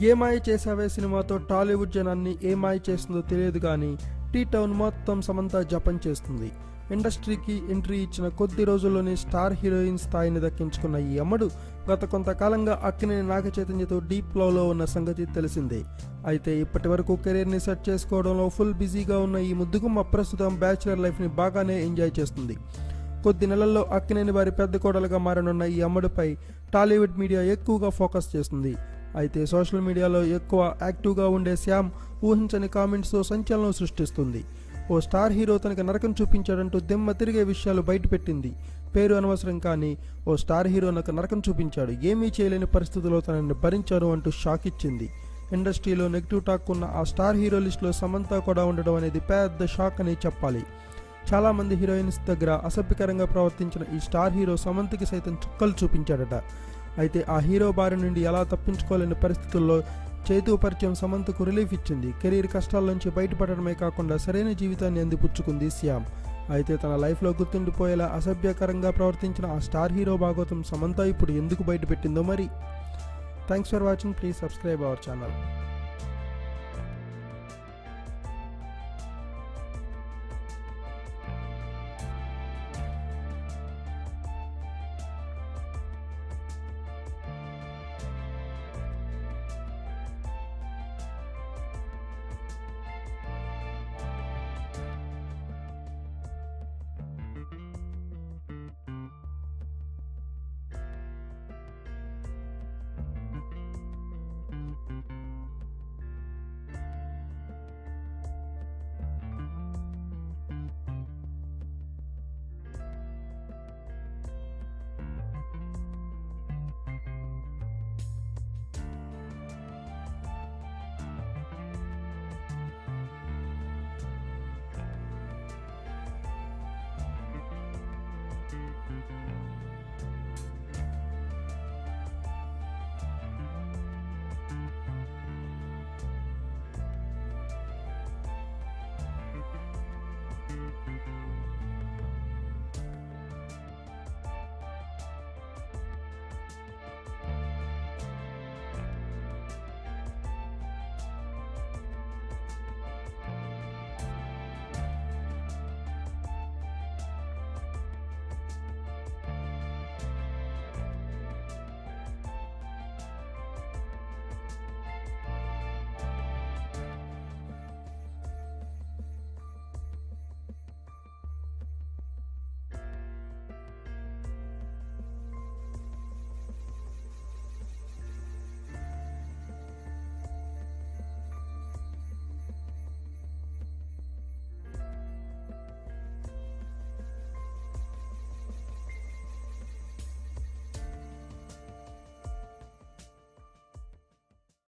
ఏ మాయ చేసావే సినిమాతో టాలీవుడ్ జనాన్ని ఏ మాయ చేస్తుందో తెలియదు కానీ టీ టౌన్ మొత్తం సమంత జపం చేస్తుంది. ఇండస్ట్రీకి ఎంట్రీ ఇచ్చిన కొద్ది రోజుల్లోనే స్టార్ హీరోయిన్ స్థాయిని దక్కించుకున్న ఈ అమ్మడు గత కొంతకాలంగా అక్కినేని నాగ చైతన్యతో డీప్ లవ్లో ఉన్న సంగతి తెలిసిందే. అయితే ఇప్పటి వరకు కెరీర్ని సెట్ చేసుకోవడంలో ఫుల్ బిజీగా ఉన్న ఈ ముద్దుగుమ్మ ప్రస్తుతం బ్యాచులర్ లైఫ్ని బాగానే ఎంజాయ్ చేస్తుంది. కొద్ది నెలల్లో అక్కినేని వారి పెద్ద కోడలుగా మారనున్న ఈ అమ్మడిపై టాలీవుడ్ మీడియా ఎక్కువగా ఫోకస్ చేస్తుంది. అయితే సోషల్ మీడియాలో ఎక్కువ యాక్టివ్గా ఉండే శ్యామ్ ఊహించని కామెంట్స్తో సంచలనం సృష్టిస్తుంది. ఓ స్టార్ హీరో తనకి నరకం చూపించాడంటూ దిమ్మ తిరిగే విషయాలు బయటపెట్టింది. పేరు అనవసరం కానీ ఓ స్టార్ హీరో నాకు నరకం చూపించాడు, ఏమీ చేయలేని పరిస్థితుల్లో తనని భరించాను అంటూ షాక్ ఇచ్చింది. ఇండస్ట్రీలో నెగిటివ్ టాక్ ఉన్న ఆ స్టార్ హీరో లిస్టులో సమంత కూడా ఉండడం అనేది పెద్ద షాక్ అని చెప్పాలి. చాలామంది హీరోయిన్స్ దగ్గర అసభ్యకరంగా ప్రవర్తించిన ఈ స్టార్ హీరో సమంతకి సైతం చుక్కలు చూపించాడట. అయితే ఆ హీరో బారి నుండి ఎలా తప్పించుకోలేని పరిస్థితుల్లో చేతు పరిచయం సమంతకు రిలీఫ్ ఇచ్చింది. కెరీర్ కష్టాల నుంచి బయటపడడమే కాకుండా సరైన జీవితాన్ని అందిపుచ్చుకుంది శ్యామ్. అయితే తన లైఫ్లో గుర్తుండిపోయేలా అసభ్యకరంగా ప్రవర్తించిన ఆ స్టార్ హీరో భాగవతం సమంత ఇప్పుడు ఎందుకు బయటపెట్టిందో మరి. Thanks for watching. Please subscribe our channel.